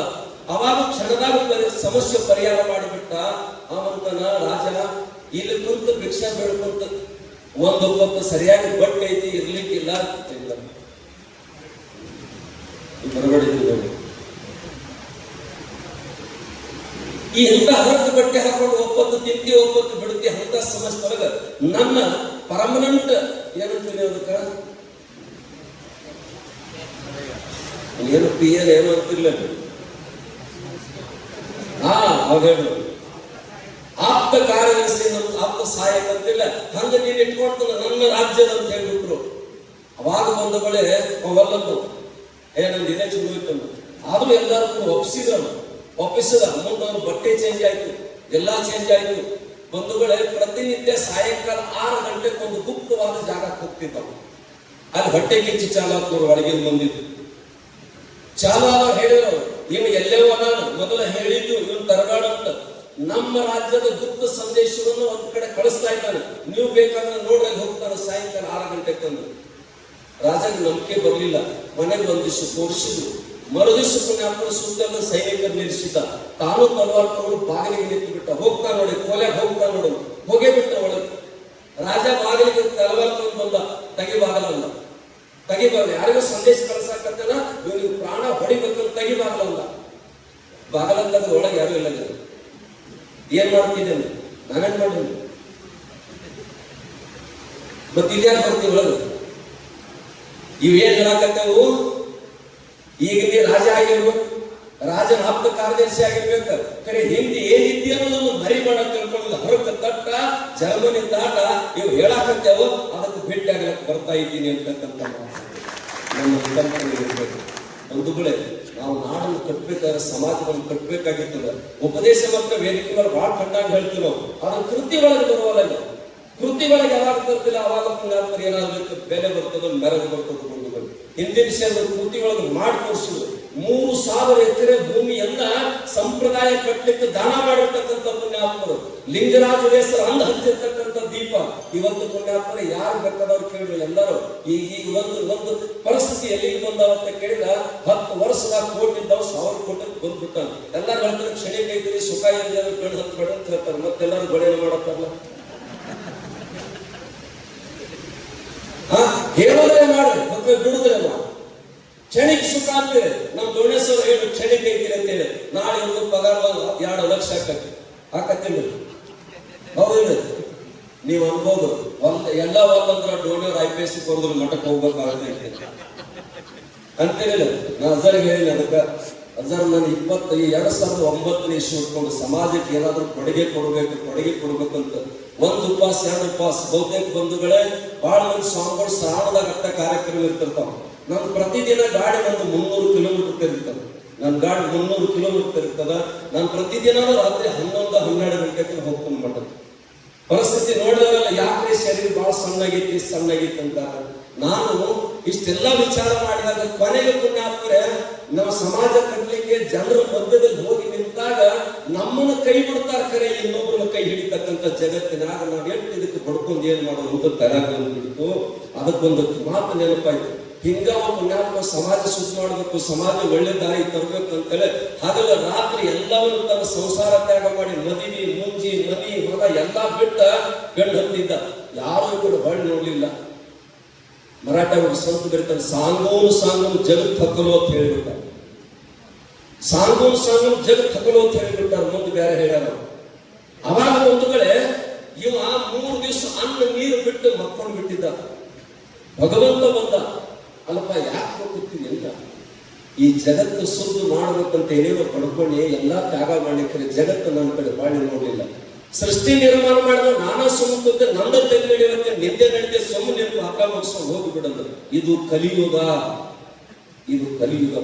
ಅವಾಗ ಕ್ಷಣದಾಗ ಸಮಸ್ಯೆ ಪರಿಹಾರ ಮಾಡಿಬಿಟ್ಟ. ಅವಂತನ ರಾಜ ಇಲ್ಲಿ ಕುಂತು ಭಿಕ್ಷಾ ಬೇಡ್ಕೊಂತ, ಒಂದು ಹೊತ್ತು ಸರಿಯಾಗಿ ಬಟ್ಟೆ ಐತಿ, ಇರ್ಲಿಕ್ಕಿಲ್ಲ, ಬರಬೇಡಿ. ಈ ಇಂಥ ಹರಕು ಬಟ್ಟೆ ಹಾಕೊಂಡು ಒಪ್ಪತ್ತು ತಿಂತಿ ಒಪ್ಪತ್ತು ಬಿಡ್ತಿ, ಅಂತ ಸಮಸ್ಯೆ ಒಳಗ ನನ್ನ ಪರ್ಮನೆಂಟ್ ಏನಂತೀನಿ ಅದಕ್ಕ ಏನು ಪಿಯರ್ ಏನು ಅಂತಿಲ್ಲ, ಆಪ್ತ ಕಾರ್ಯದರ್ಶಿ, ಆಪ್ತ ಸಹಾಯಕ ಅಂತಿಲ್ಲ, ಹಂಗ ನೀನ್ ಇಟ್ಕೊಳ್ತಾನ ನನ್ನ ರಾಜ್ಯದ ಅಂತ ಹೇಳ್ಬಿಟ್ರು. ಅವಾಗ ಬಂದ ಬಳೆ ಅವಲ್ಲದ್ದು ಏನಂದ ಇದೇ ಚುರುಯ್ತು. ಆದ್ರೂ ಎಲ್ಲರೂ ಒಪ್ಪಿಸಿದ. ಮುಂದೆ ಅವ್ರ ಬಟ್ಟೆ ಚೇಂಜ್ ಆಯ್ತು, ಎಲ್ಲಾ ಚೇಂಜ್ ಆಯ್ತು. ಬಂಧುಗಳೇ, ಪ್ರತಿನಿತ್ಯ ಸಾಯಂಕಾಲ 6 ಗಂಟೆಗೆ ಒಂದು ಗುಪ್ತವಾದ ಜಾಗಕ್ಕೆ ಹೋಗ್ತಿದ್ದವು. ಅಲ್ಲಿ ಹೊಟ್ಟೆ ಕಿಚ್ಚಿ ಚಾಲಕರು ಒಳಗಿನ ಬಂದಿದ್ದು. ಚಾಲಾದ ಹೇಳಿದ್ರು, ಇನ್ನು ಎಲ್ಲವೋ ನಾನು ಮೊದಲ ಹೇಳಿದ್ದು ಇವನು ತರಗಾಡ ಅಂತ. ನಮ್ಮ ರಾಜ್ಯದ ಗುಪ್ತ ಸಂದೇಶವನ್ನು ಒಂದ್ ಕಡೆ ಕಳಿಸ್ತಾ ಇದ್ದಾನೆ, ನೀವು ಬೇಕಾದ್ರೆ ನೋಡ್ರಿ ಹೋಗ್ತಾನೆ ಸಾಯಂಕಾಲ 6 ಗಂಟೆಗೆ ತಂದು. ರಾಜನಿಗೆ ನಂಬಿಕೆ ಬರ್ಲಿಲ್ಲ. ಮನೆಗೆ ಒಂದಿಷ್ಟು ತೋರಿಸಿದ್ರು. ಮರುದಿವ್ಸ ಪುಣ್ಯಾತ್ಮನ ಸುತ್ತಲೂ ಸೈನಿಕರು ನಿಲ್ಲಿಸಿದ್ದ. ತಾನು ತಲವಾರ್ ತಗೊಂಡು ಬಾಗಿಲಿಗೆ ನಿಂತು ಬಿಟ್ಟ. ಹೋಗ್ತಾ ನೋಡಿ, ಕೊಲೆಗೆ ಹೋಗ್ತಾ ನೋಡು, ಹೋಗೇ ಬಿಟ್ಟ ಒಳಗೆ. ರಾಜ ಬಾಗಿಲಿಗೆ ತಲವಾರ್ ತಗೊಂಡು ಬಂದ, ತೆಗಿಬಾಗಲಲ್ಲ, ತೆಗಿಬಾರ್ದು, ಯಾರಿಗೂ ಸಂದೇಶ ಕಳ್ಸಾಕತ್ತನ, ಇವನಿಗೆ ಪ್ರಾಣ ಹೊಡಿಬೇಕಂತ ತೆಗಿಬಾಗಲಲ್ಲ. ಬಾಗಲಂತದ ಒಳಗೆ ಯಾರು ಇಲ್ಲ. ಏನ್ ಮಾಡ್ತಿದ್ದೇನೆ, ನಾನೇನ್ ಮಾಡಿದ್ದೀನಿ, ಮತ್ತೆ ಇದ್ಯಾರು ಬರ್ತೀವಿ ಒಳಗೆ. ಇವೇನ್ ಹೇಳಕತ್ತವು, ಈಗ ನೀ ರಾಜ ಆಗಿರ್ಬೇಕು, ರಾಜನ ಆಪ್ತ ಕಾರ್ಯದರ್ಶಿ ಆಗಿರ್ಬೇಕು, ಕರೆ ಹಿಂದಿ ಏನಿದ್ದಿ ಅನ್ನೋದನ್ನು ಮರಿ ಮಾಡಕ್ ತಿಳ್ಕೊಳ್ಳೋದು. ಹೊರಕ ತಟ್ಟ ಜರ್ಮನಿ ದಾಟ ಇವು ಹೇಳಾಕತ್ತೇವೋ ಅದಕ್ಕೆ ಭೇಟಿ ಆಗ್ಲಕ್ಕೆ ಬರ್ತಾ ಇದ್ದೀನಿ ಅಂತಕ್ಕಂಥ ನಮ್ಮ ಕಲ್ಪನೆ ಇರ್ಬೇಕು. ಬಂಧುಗಳೇ, ನಾವು ನಾಡನ್ನು ಕಟ್ಬೇಕಾದ್ರೆ ಸಮಾಜವನ್ನು ಕಟ್ಟಬೇಕಾಗಿರ್ತದೆ. ಉಪದೇಶ ಮತ್ತು ವೇದಿಕೆಗಳು ಬಹಳ ಕಣ್ಣಾಗಿ ಹೇಳ್ತೀವಿ ನಾವು, ಅದು ಕೃತಿ ಒಳಗೆ ಬರುವಲ್ಲ. ಕೃತಿ ಒಳಗೆ ಯಾವಾಗ ಬರ್ತಿಲ್ಲ ಅವಾಗ ಪುಣ್ಯಾತ್ಮರು ಏನಾದ್ರು ಬೆಲೆ ಬರ್ತದೋ ಮೆರಗು ಬರ್ತದೆ. ಬಂಧುಗಳು, ಹಿಂದಿನ ವಿಷಯದ ಕೃತಿ ಒಳಗೆ ಮಾಡಿ ತೋರಿಸಿದ್ರು. 3000 ಎಕರೆ ಭೂಮಿಯನ್ನ ಸಂಪ್ರದಾಯ ಕಟ್ಟಲಿಕ್ಕೆ ದಾನ ಮಾಡಿರ್ತಕ್ಕಂಥ ಪುಣ್ಯಾತ್ಮರು. ಲಿಂಗರಾಜ ವೇಸರ ಅಂದ ಹಚ್ಚಿರ್ತಕ್ಕಂಥ ದೀಪ ಇವತ್ತು ಪುಣ್ಯಾತ್ಮರು ಯಾರು ಬೇಕಾದವ್ರು ಕೇಳಿದ್ರು. ಎಲ್ಲರೂ ಈಗ ಒಂದು ಪರಿಸ್ಥಿತಿ ಎಲ್ಲಿಗೆ ಬಂದಾವ ಅಂತ ಕೇಳಿದ, 10 ವರ್ಷದಾಗ ಕೋಟಿದ್ದಾವ್ 1000 ಕೋಟಿ ಬಂದ್ಬಿಟ್ಟ. ಎಲ್ಲರೂ ಹೇಳ್ತಾರೆ ಕ್ಷಣಿಕ ಐತಿರಿ, ಸುಖ ಇದೆ, ಬೆಳೆ ಹತ್ಬೇಡ ಅಂತ ಹೇಳ್ತಾರೆ. ಮತ್ತೆಲ್ಲರೂ ಬಳೆಯನ್ನು ಮಾಡತ್ತಾರಲ್ಲ, ಹೇಳೋದೇ ಮಾಡ್ರಿ, ಮತ್ತೆ ಬಿಡುದ್ರೆ ಮಾಡಿ. ಕ್ಷಣಿಕ ಸುಖ ಅಂತೀರಿ, ನಮ್ ದೊಣ್ಣೇಶ್ವರ ಹೇಳಿ ಕ್ಷಣಿಕ ಐತಿರಿ ಅಂತ ಹೇಳಿ ನಾಳೆ ಒಂದು ಪಗಾರ 2 ಲಕ್ಷ ಹಾಕತ್ತೀನಿ. ಹೌದಿಲ್ಲ, ನೀವು ಅನ್ಬೋದು ಎಲ್ಲ ಒಂದಂದ್ರ ಡೋನರ್ IPS ಕೊಡೋದ್ರ ಮಠಕ್ಕೆ ಹೋಗ್ಬೇಕಾಗತ್ತೆ ಅಂತೇಳಿಲ್ಲ. ನಾ ಅಜರ್ಗೆ ಹೇಳಿಲ್ಲ, ಅದಕ್ಕೆ ಅಜರ್ ನಾನು 2009 ಇಸ್ವಿ ಇಟ್ಕೊಂಡು ಸಮಾಜಕ್ಕೆ ಏನಾದ್ರೂ ಕೊಡುಗೆ ಕೊಡ್ಬೇಕಂತ 1 ಉಪವಾಸ 2 ಉಪವಾಸ. ಬಹುತೇಕ ಬಂಧುಗಳೇ, ಬಹಳ ಮಂದಿ ಸ್ವಾಮಿಗಳು ಶ್ರಾವಣದಾಗ ಅಟ್ಟ ಕಾರ್ಯಕ್ರಮ ಇರ್ತಿರ್ತಾವ. ನನ್ ಪ್ರತಿದಿನ ಗಾಡಿ ಒಂದು 300 ಕಿಲೋಮೀಟರ್ ತಿರುಗ್ತದೆ. ನನ್ನ ಗಾಡಿ 300 ಕಿಲೋಮೀಟರ್ ತಿರುಗ್ತದ. ನಾನು ಪ್ರತಿದಿನ ರಾತ್ರಿ 11-12 ಗಂಟೆಗೆ ಹೋಗ್ತೀನಿ ಮಠ. ಪರಿಸ್ಥಿತಿ ನೋಡಿದವರೆಲ್ಲ ಯಾಕ್ರೆ ಶರೀರ ಬಹಳ ಸಣ್ಣಾಗಿತ್ತು ಅಂತ. ನಾನು ಇಷ್ಟೆಲ್ಲ ವಿಚಾರ ಮಾಡಿದಾಗ ಕೊನೆಗೆ ಪುಣ್ಯಾತ್ಮರೆ, ನಮ್ಮ ಸಮಾಜ ಕಟ್ಟಲಿಕ್ಕೆ ಜನರ ಮಧ್ಯದಲ್ಲಿ ಹೋಗಿ ನಿಂತಾಗ ನಮ್ಮನ್ನು ಕೈ ಬಿಡ್ತಾರ, ಕರೆ ಇನ್ನೊಬ್ಬರನ್ನ ಕೈ ಹಿಡಿತಕ್ಕಂಥ ಜಗತ್ತಿನಾಗ ನಾವ್ ಎಷ್ಟು ಇದಕ್ಕೆ ಬಡ್ಕೊಂಡು ಏನ್ ಮಾಡೋದು ಅಂತ ತಯಾರಾಗಿತ್ತು. ಅದಕ್ಕೊಂದು ಮಾತು ನೆನಪಾಯ್ತು. ಹಿಂಗ ಪುಣ್ಯಾತ್ಮ ಸಮಾಜ ಶುದ್ಧ ಮಾಡಬೇಕು, ಸಮಾಜ ಒಳ್ಳೆ ದಾರಿ ತರಬೇಕು ಅಂತೇಳಿ ಹಗಲ ರಾತ್ರಿ ಎಲ್ಲವನ್ನು ತನ್ನ ಸಂಸಾರ ತ್ಯಾಗ ಮಾಡಿ ಮದುವೆ ಮುಂಜಿ ಮನಿ ಹೊಲ ಎಲ್ಲಾ ಬಿಟ್ಟ ಗಂಡು ಹತ್ತಿದ್ದ. ಯಾರು ಕೂಡ ಹೊಳ್ಳಿ ನೋಡ್ಲಿಲ್ಲ. ಮರಾಠ ಸಂತ ಬರೀತಾರೆ, ಸಾಂಗೋನು ಜಗತ್ ಹಕ್ಕಲು ಅಂತ ಹೇಳಿಬಿಟ್ಟ. ಸಾಂಗೋನು ಜಗತ್ ಹಕ್ಕಲು ಅಂತ ಹೇಳಿಬಿಟ್ಟಾರ. ಮುಂದೆ ಬೇರೆ ಹೇಳ್ಯಾರ, ಅವಾಗ ಒಂದು ಕಡೆ ಇವ 3 ದಿವಸ ಅನ್ನ ನೀರು ಬಿಟ್ಟು ಮಕ್ಕೊಂಡು ಬಿಟ್ಟಿದ್ದ. ಭಗವಂತ ಬಂದ, ಅಲ್ಲಪ್ಪ ಯಾಕೆ ಕೂತೀನಿ ಅಂತ, ಈ ಜಗತ್ತು ಸುದ್ದು ಮಾಡ್ಬೇಕಂತ ಏನೇನೋ ಪಡ್ಕೊಂಡೆ ಎಲ್ಲಾ ತ್ಯಾಗ ಮಾಡ್ಲಿಕ್ಕೆ ಜಗತ್ತು ನನ್ನ ಕಡೆ ಬಾಳಿ ನೋಡ್ಲಿಲ್ಲ. ಸೃಷ್ಟಿ ನಿರ್ಮಾಣ ಮಾಡಿದ ನಾನಾ ಸುಮ್ಮನೆ ನಂದ ತೆಗೆದಿರುತ್ತೆ, ನಿಂದೆ ನಡೆದೇ ಸುಮ್ಮನೆ ಹಕ್ಕ ಮುಗಿಸ್ಕೊಂಡು ಹೋಗ್ಬಿಡೋದು. ಇದು ಕಲಿಯುಗ, ಇದು ಕಲಿಯುಗ.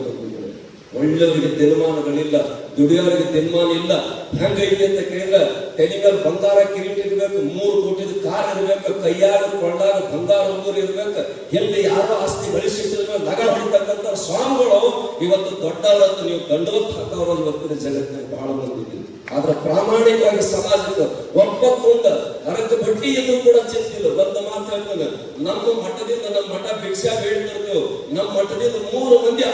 ಒಳ್ಳೆಯವರಿಗೆ ತೀರ್ಮಾನಗಳಿಲ್ಲ, ದುಡಿಯೋರಿಗೆ ತೀರ್ಮಾನ ಇಲ್ಲ. ಹೆಂಗೈತಿ ಅಂತ ಕೇಳಿದ್ರೆ ತೆಲಿಗಲ್ ಬಂಗಾರ ಕಿರೀಟ ಇರ್ಬೇಕು, 3 ಕೋಟಿದ ಕಾರ್ ಇರ್ಬೇಕು, ಕೈಯಾಗ ಕೊಳ್ಳಾಗ ಬಂಗಾರ ಉಂಗುರ ಇರ್ಬೇಕು, ಎಲ್ಲಿ ಯಾರೋ ಆಸ್ತಿ ಗಳಿಸಿಟ್ಟಿರ್ಬೇಕು, ನಗ ಹೊಡಿತಕ್ಕಂಥ ಸ್ವಾಮಿಗಳು ಇವತ್ತು ದೊಡ್ಡವರತ್ತು ನೀವು ದಂಡವತ್ತು ಹಾಕವ್ರ ಇವತ್ತಿನ ಜಗತ್ತಿನ ಬಹಳ ಮಂದಿ. ಆದ್ರೆ ಪ್ರಾಮಾಣಿಕವಾಗಿ ಸಮಾಜಕ್ಕೆ ಒಪ್ಪತ್ತೊಂದ ಅದಕ್ಕೆ ಬಡ್ಡಿ ಎಂದು ಕೂಡ ಚಿಂತಿಲ್ಲ. ಒಂದು ಮಾತು ಹೇಳ್ತಾನೆ, ನಮ್ಮ ಮಠದಿಂದ ನಮ್ಮ ಮಠ ಭಿಕ್ಷಾ ಬೇಡ್ತಿರ್ತೇವೆ. ನಮ್ಮ ಮಠದಿಂದ 3 ಮಂದಿ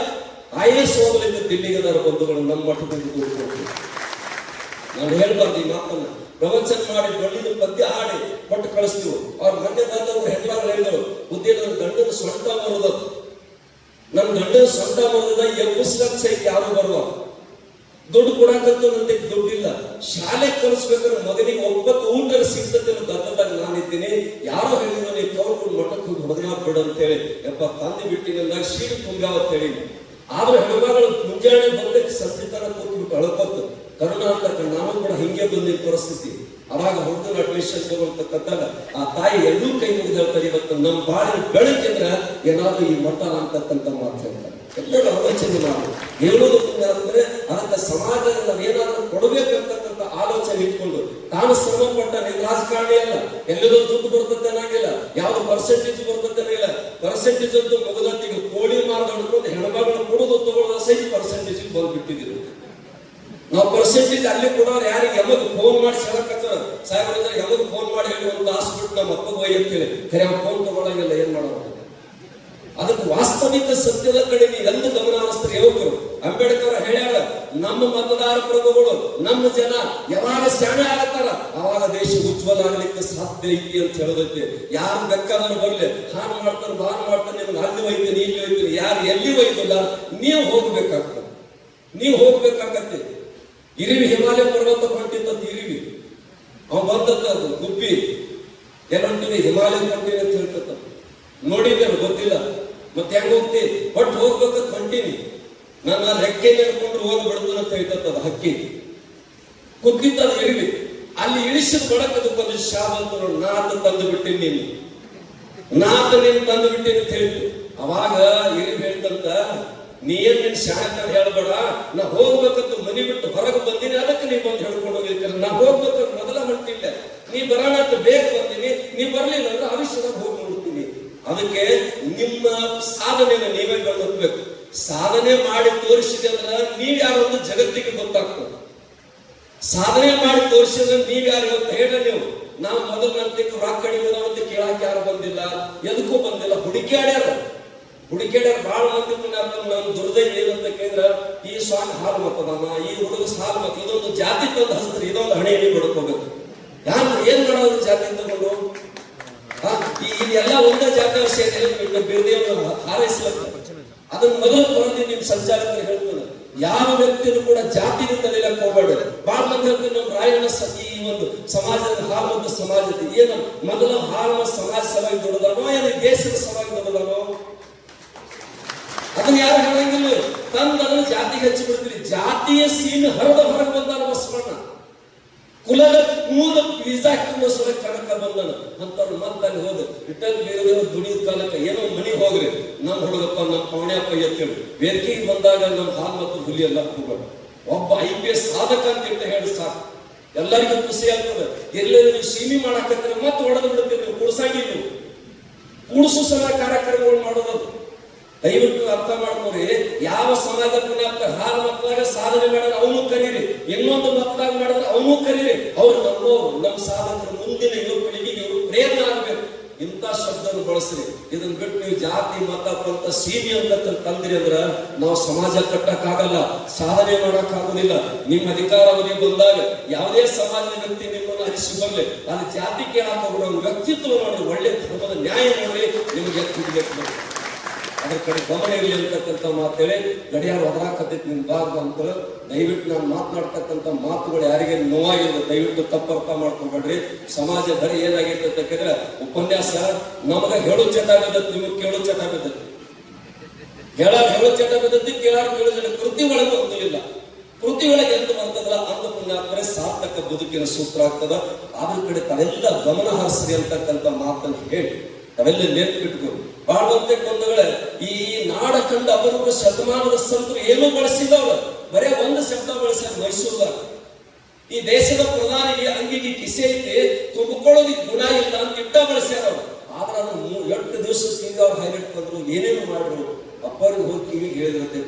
IAS ಹೋಗ್ಲಿಕ್ಕೆ ದಿಲ್ಲಿಗದಾರ ಬಂಧುಗಳು ನಮ್ಮ ಮಠದಿಂದ ಕೂತ್ಕೊಳ್ತೀವಿ. ನಾನು ಹೇಳ್ಬಾರ್ದು ಈ ಮಾತನ್ನ. ಪ್ರವಚನ ಮಾಡಿ ಗಂಡಿನ ಪದ್ಯ ಆಡಿ ಕೊಟ್ಟು ಕಳಿಸ್ತೀವಿ. ಅವ್ರ ಮಧ್ಯದವ್ರು ಹೆಣ್ಮಗಳು ಹೇಳಿದ್ರು, ಬುದ್ಧಿ ನನ್ನ ಗಂಡನ ಸೊಂಟ ಬರೋದು, ನನ್ನ ಗಂಡನ ಸೊಂಟ ಬರೋದ ಎಬ್ಬಿಸ್ಲಕ್ಷ ಯಾರು ಬರುವ ದುಡ್ಡು ಕೊಡಕಂತೂ ನಂಗೆ ದುಡ್ಡಿಲ್ಲ. ಶಾಲೆ ಕಲಿಸ್ಬೇಕಾದ್ರೆ ಮಗನಿಗೆ 9 ಊಟ ಸಿಗ್ತದೆ ಗದ್ದದಾಗ ನಾನಿದ್ದೀನಿ. ಯಾರೋ ಹೇಳಿದ್ರು ನೀವು ಕೌರ್ಕೊಂಡು ಮಠಕ್ಕೆ ಹೋಗಿ ಮದುವೆ ಬಿಡು ಅಂತ ಹೇಳಿ ತಂದೆ ಬಿಟ್ಟಿನ ಶೀಟ್ ತುಂಬ್ಯಾವ ಅಂತ ಹೇಳಿ. ಆದ್ರೆ ಹೆಣ್ಮಗಳು ಮುಂಜಾನೆ ಬಂದಕ್ಕೆ ಸಂಧಿತನ ಕೂತ್ಬಿಟ್ಟು ಅಳ್ಕೊತ್ತು. ಕರ್ನಾಟಕ ನಾನು ಕೂಡ ಹಿಂಗೆ ಬಂದಿದ್ದ ಪರಿಸ್ಥಿತಿ. ಅವಾಗ ಹುಡುಗನ ಅಡ್ಮಿಷನ್ ತಗೊಳ್ತಕ್ಕಂತಾಗ ಆ ತಾಯಿ ಎರಡೂ ಕೈ ಮುಗಿದು ಹೇಳ್ತಾರೆ, ಇವತ್ತು ನಮ್ಮ ಬಾಳಿನ ಬೆಳಕಿಂದ್ರ ಏನಾದ್ರೂ ಈ ಮಠ ಅಂತಕ್ಕಂಥ ಮಾತು ಹೇಳ್ತಾರೆ. ಎಲ್ಲರೂ ಆಲೋಚನೆ ಮಾಡಿ ಹೇಳೋದು ಅಂದ್ರೆ ಅದಕ್ಕೆ ಸಮಾಜದಲ್ಲಿ ನಾವೇನಾದ್ರೂ ಕೊಡಬೇಕಂತಕ್ಕಂಥ ಆಲೋಚನೆ ಇಟ್ಕೊಂಡು ತಾನು ಶ್ರಮ ಪಟ್ಟ ರಾಜಕಾರಣಿ ಅಲ್ಲ, ಎಲ್ಲರೂ ದುಡ್ಡು ಬರ್ತದೆ ಅನ್ನಂಗಿಲ್ಲ, ಯಾವ್ದು ಪರ್ಸೆಂಟೇಜ್ ಬರ್ತದೆ ಇಲ್ಲ. ಪರ್ಸೆಂಟೇಜ್ ಅಂತೂ ಮುಗದತ್ತಿಗೆ ಕೋಳಿ ಮಾರ್ಗ ಹಿಡ್ಕೊಂಡು ಹೆಣ್ಮಗಳು ಕೊಡೋದು ತಗೊಳ್ಳೋದು ಸಹಿತ ಪರ್ಸೆಂಟೇಜ್ ಬಂದ್ಬಿಟ್ಟಿದ್ರು. ನಾವು ಪರ್ಸೆಂಟೇಜ್ ಅಲ್ಲಿ ಕೊಡೋರು ಯಾರಿಗೆ ಯಮಗ್ ಫೋನ್ ಮಾಡಿ ಹೇಳಕತ್ತಾರ, ಸಾಹೇಬ್ರ ಯಮಗ್ ಫೋನ್ ಮಾಡಿ ಹೇಳಿ ಒಂದು ಹಾಸ್ಪಿಟ್ಲ್ ನಮ್ಮ ಅಪ್ಪಗೆ ಹೋಗಿ ಅಂತೇಳಿ ಖರೆ ಫೋನ್ ತಗೊಳ್ಳಂಗಿಲ್ಲ. ಏನ್ ಮಾಡೋದು? ಅದಕ್ಕೆ ವಾಸ್ತವಿಕ ಸತ್ಯದ ಕಡೆ ನೀವೆಂದು ಗಮನ ಹರಿಸ್ತಾರೆ ಯುವಕರು. ಅಂಬೇಡ್ಕರ್ ಹೇಳ್ಯಾರ, ನಮ್ಮ ಮತದಾರ ಪ್ರಭುಗಳು ನಮ್ಮ ಜನ ಯಾವಾಗ ಶಾಣೆ ಆಗತ್ತಾರ ಅವಾಗ ದೇಶ ಉಜ್ವಲ ಆಗ್ಲಿಕ್ಕೆ ಸಾಧ್ಯ ಐತಿ ಅಂತ ಹೇಳೋದೈತಿ. ಯಾರು ಬೇಕಾದ್ರೂ ಬರ್ಲಿ, ಹಾನ್ ಮಾಡ್ತಾನೆ ಬಾನ್ ಮಾಡ್ತಾನೆ, ನಿಮ್ಗೆ ಅಲ್ಲಿ ಒಯ್ತೀನಿ ಇಲ್ಲಿ ಒಯ್ತೀನಿ, ಯಾರು ಎಲ್ಲಿ ಒಯ್ತಿಲ್ಲ ನೀವು ಹೋಗ್ಬೇಕಾಗ್ತದೆ, ನೀವು ಹೋಗ್ಬೇಕಾಗತ್ತೆ. ಇರಿವಿ ಹಿಮಾಲಯ ಪರ್ವತ ಹೊಂಟಿದ್ದಂತ ಇರಿವಿ ಅವ್ ಬಂದದ್ದು ಗುಬ್ಬಿ ಎಲ್ಲಂಟಿವಿ ಹಿಮಾಲಯ ಹೊಂಟಿವಿ ಅಂತ ಹೇಳ್ತಕ್ಕ ನೋಡಿದ್ದೇನೆ, ಗೊತ್ತಿಲ್ಲ. ಮತ್ತೆ ಹೆಂಗ್ ಹೋಗ್ತಿ ಒಟ್ಟು ಹೋಗ್ಬೇಕಂತ ಹೊಂಟೀನಿ, ನನ್ನ ರೆಕ್ಕೆ ನೆಡ್ಕೊಂಡು ಹೋಗ್ಬಿಡ್ದು ಅಂತ ಹೇಳ್ತದ ಹಕ್ಕಿ. ಕುದ್ದಿತ್ತದ ಇರಿವಿ, ಅಲ್ಲಿ ಇಳಿಸಿದ ಬಡಕದಕ್ಕೊಂದು ಶಾಪ್ ಅಂತ ನೋಡಿ, ನಾತ ತಂದು ಬಿಟ್ಟಿನಿ ನೀನು, ನಾತ ನೀನು ತಂದು ಬಿಟ್ಟಿನಿ ಅಂತ ಹೇಳ್ತಿ. ಅವಾಗ ಇರಿವಿ ಹೇಳ್ತಂತ, ನೀ ಏನ್ ನಿನ್ ಶಾಣಕ ಹೇಳ್ಬೇಡ, ನಾ ಹೋಗ್ಬೇಕಂತ ಮನಿ ಬಿಟ್ಟು ಹೊರಗೆ ಬಂದಿನಿ, ಅದಕ್ಕೆ ನೀ ಬಂದು ಹೇಳ್ಕೊಂಡು ಹೋಗಿರ್ತೀರ. ನಾ ಹೋಗ್ಬೇಕಂತ ಮೊದಲ ಹೊಂಟಿಲ್ಲ, ನೀ ಬರೋಣ ಅಂತ ಬೇಗ ಬಂದಿನಿ, ನೀ ಬರ್ಲಿಲ್ಲ ಅಂದ್ರೆ ಅವಿಷ್ಯದಾಗ ಹೋಗಿ ನೋಡ್ತೀನಿ. ಅದಕ್ಕೆ ನಿಮ್ಮ ಸಾಧನೆನ ನೀವೇ ಗಮನಿಸ್ಬೇಕು. ಸಾಧನೆ ಮಾಡಿ ತೋರಿಸಿದೆ ಅಂದ್ರೆ ನೀವ್ಯಾರೊಂದು ಜಗತ್ತಿಗೆ ಗೊತ್ತಾಗ್ತದೆ. ಸಾಧನೆ ಮಾಡಿ ತೋರಿಸಿದ್ರೆ ನೀವ್ಯಾರು ಅಂತ ಹೇಳ ನೀವು. ನಾವು ಮೊದಲು ನಂತಿಗೆ ರಾಕ್ ಕಡಿಮೆ ಅಂತ ಕೇಳಕ್ಕೆ ಯಾರು ಬಂದಿಲ್ಲ, ಎದಕ್ಕೂ ಬಂದಿಲ್ಲ. ಹುಡುಕ್ಯಾಡ್ಯಾರ ಬಹಳ ಮಂದಿ. ನಮ್ಮ ದುರ್ದೈವ ಏನಂತ ಕೇಳಿದ್ರ, ಈ ಸ್ವಾಮಿ ಹಾಲು ಮತದಾನ, ಈ ಹುಡುಗ ಹಾಲು ಮತ, ಇದೊಂದು ಜಾತಿ ತಂದು ಹಸ್ತ್ರಿ, ಇದೊಂದು ಹಣೆ ಎಣ್ಣೆ ಬಡ್ಕೋಬೇಕು. ಯಾರು ಏನ್ ಮಾಡೋದು ಜಾತಿ ತಗೊಂಡು? ಇದೆಲ್ಲ ಒಂದೇ ಜಾತಿ ಸೇರಿಯನ್ನು ಹಾರೈಸ್ಲಕ್ಕ. ಅದನ್ನ ಮೊದಲು ಬರೋದು ನಿಮ್ ಸಂಚಾಲಕರು ಹೇಳ್ತಾರೆ, ಯಾವ ವ್ಯಕ್ತಿಯೂ ಕೂಡ ಜಾತಿಗೆ ತಲೆಯಕ್ಕೆ ಹೋಗಬೇಡ. ಬಹಳ ಮಂದಿ ಹೇಳ್ತಾರೆ, ನಮ್ಮ ರಾಯಣ್ಣ ಈ ಒಂದು ಸಮಾಜದ ಹಾಲ್ಮತ ಸಮಾಜದ ಏನು ಮೊದಲು ಹಾಲ್ಮ ಸಮಾಜ ಸಲುವಾಗಿ ದುಡಿದಾನೋ, ಏನು ದೇಶದ ಸಲುವಾಗಿ ದುಡಿದಾನೋ ಅದನ್ನ ಯಾರು ಹೇಳಂಗಿಲ್ಲ. ತಂದನ್ನು ಜಾತಿಗೆ ಹಚ್ಚಿ ಬಿಡ್ತೀರಿ. ಜಾತಿಯ ಸೀಮೆ ಹೊರಗೆ ಬಂದಾನ ಬಸವಣ್ಣ. ಕುಲದ ಮೂಲ ಬೀಜಾಕೋಸ್ಕರ ಕನಕ ಬಂದನ ಅಂತವ್ರು ಮತ್ತೆ ಹೋದ್ರು. ರಿಟರ್ನ್ ಬೇರೆ ದುಡಿದ ಕಾಲಕ್ಕೆ ಏನೋ ಮನೆಗೆ ಹೋಗ್ರಿ, ನಮ್ಮ ಹುಡುಗಪ್ಪ ನಮ್ಮ ಪವಣ್ಯಪ್ಪ ಎತ್ತೇಳಿ ವೇದಿಕೆಗೆ ಬಂದಾಗ ನಮ್ಮ ಹಾಲ್ ಮತ್ತು ಹುಲಿ ಎಲ್ಲ ಹೋಗೋಣ. ಒಬ್ಬ IPS ಸಾಧಕ ಅಂತ ಹೇಳಿ ಸಾಕು, ಎಲ್ಲರಿಗೂ ಖುಷಿ ಆಗ್ತದೆ. ಎಲ್ಲರೂ ನೀವು ಸೀಮೆ ಮಾಡಾಕತ್ತೀರಿ, ಮತ್ತೆ ಹೊಡೆದು ಬಿಡ್ತೀರಿ. ನೀವು ಕುಡ್ಸಾಗಿ ನೀವು ಕೂಡಿಸು ಸಮ ಕಾರ್ಯಕ್ರಮಗಳು ಮಾಡೋದು ದಯವಿಟ್ಟು ಅರ್ಥ ಮಾಡ್ಕೋರಿ. ಯಾವ ಸಮಾಜ ಹಾಲು ಮಕ್ಕಳಾಗ ಸಾಧನೆ ಮಾಡಿದ್ರೆ ಅವನು ಕರೀರಿ, ಇನ್ನೊಂದು ಮಕ್ಕಳಾಗ ಮಾಡಿದ್ರೆ ಅವನು ಕರೀರಿ. ಅವ್ರು ನಮ್ಮವರು, ನಮ್ಮ ಸಾಧಕರು, ಮುಂದಿನ ಯುವ ಪೀಳಿಗೆಗೆ ಇವರು ಪ್ರೇರಣೆ ಆಗ್ಬೇಕು. ಇಂಥ ಶಬ್ದವನ್ನು ಬಳಸ್ರಿ. ಇದನ್ನ ಬಿಟ್ಟು ನೀವು ಜಾತಿ ಮತ ಪಂಥ ಸೀಮೆ ಅಂತ ತಂದ್ರಿ ಅಂದ್ರ ನಾವು ಸಮಾಜ ಕಟ್ಟಕ್ಕಾಗಲ್ಲ, ಸಾಧನೆ ಮಾಡಕ್ಕಾಗೋದಿಲ್ಲ. ನಿಮ್ಮ ಅಧಿಕಾರಾವಧಿ ಬಂದಾಗ ಯಾವುದೇ ಸಮಾಜದ ವ್ಯಕ್ತಿ ನಿಮ್ಮನ್ನು ಅರಿಸಿ ಬರ್ಲಿ, ಅಲ್ಲಿ ಜಾತಿ ಕೇಳಾಕ ವ್ಯಕ್ತಿತ್ವ ನೋಡ್ರಿ, ಒಳ್ಳೆ ಧರ್ಮದ ನ್ಯಾಯ ನೋಡ್ರಿ, ನಿಮ್ಗೆ ಎತ್ತಿಡ್ಬೇಕು. ಅದ್ರ ಕಡೆ ಗಮನ ಇರಲಿ ಅಂತಕ್ಕಂಥ ಮಾತೇಳಿ ಗಡಿಯಾರ ಹೊದರಾಕತೈತಿ ನಿನ್ ಬಾರ್ದು ಅಂತ ದಯವಿಟ್ಟು ನಾನು ಮಾತನಾಡ್ತಕ್ಕಂಥ ಮಾತುಗಳು ಯಾರಿಗೆ ನೋವಾಗಿಲ್ಲ, ದಯವಿಟ್ಟು ತಪ್ಪರ್ಥ ಮಾಡ್ಕೊಬೇಡ್ರಿ. ಸಮಾಜ ಬರೀ ಏನಾಗೈತೆ ಅಂತ ಕೇಳಿದ್ರೆ ಉಪನ್ಯಾಸ ನಮಗ ಹೇಳು ಚಟ ಬಿದ್ದತಿ, ನಿಮಗೆ ಕೇಳು ಚಟ ಬಿದ್ದತಿ. ಹೇಳು ಚಟ ಬಿದ್ದತಿ, ಕೇಳಾರ ಕೇಳಿದ್ರೆ ಕೃತಿ ಒಳಗೆ ಒಂದಿಲ್ಲ. ಕೃತಿ ಒಳಗೆ ಎಂತ ಬರ್ತದಲ್ಲ ಅಂದ ಪುಣ್ಯಾತ್ಮರೆ ಸಾರ್ಥಕ ಬದುಕಿನ ಸೂತ್ರ ಆಗ್ತದ. ಅದ್ರ ಕಡೆ ತಾವೆಲ್ಲ ಗಮನ ಹರಿಸ್ರಿ ಅಂತಕ್ಕಂಥ ಮಾತನ್ನು ಹೇಳಿ ತಾವೆಲ್ಲ ನೆನ್ಪಿಟ್ಕೊಂಡು ಬಾಳ್ವಂತೆ ಬಂಧುಗಳೇ, ಈ ನಾಡ ಕಂಡ ಅಪರೂಪ ಶತಮಾನದ ಸಂತರು ಏನೂ ಬಳಸಿಲ್ಲ. ಅವರು ಬರೇ ಒಂದು ಶಬ್ದ ಬಳಸ್ಯಾರ ಮೈಸೂರ್ದಾಗ. ಈ ದೇಶದ ಪ್ರಧಾನಿಗೆ ಅಂಗಿಗೆ ಕಿಸೆ ಐತಿ, ತುಂಬಿಕೊಳ್ಳೋದಿಕ್ ಗುಣ ಇಲ್ಲ ಅಂತ ಇಟ್ಟ ಬಳಸ್ಯಾರ ಅವರು. ಆದ್ರೆ ಅದು 8 ದಿವಸಕ್ಕೆ ಈಗ ಅವ್ರು ಹೈಲೈಟ್ ಬಂದ್ರು, ಏನೇನು ಮಾಡಿದ್ರು. ಅಪ್ಪರಿಗೆ ಹೋಗಿ ಕಿವಿಗೆ ಹೇಳಿದ್ರತೆ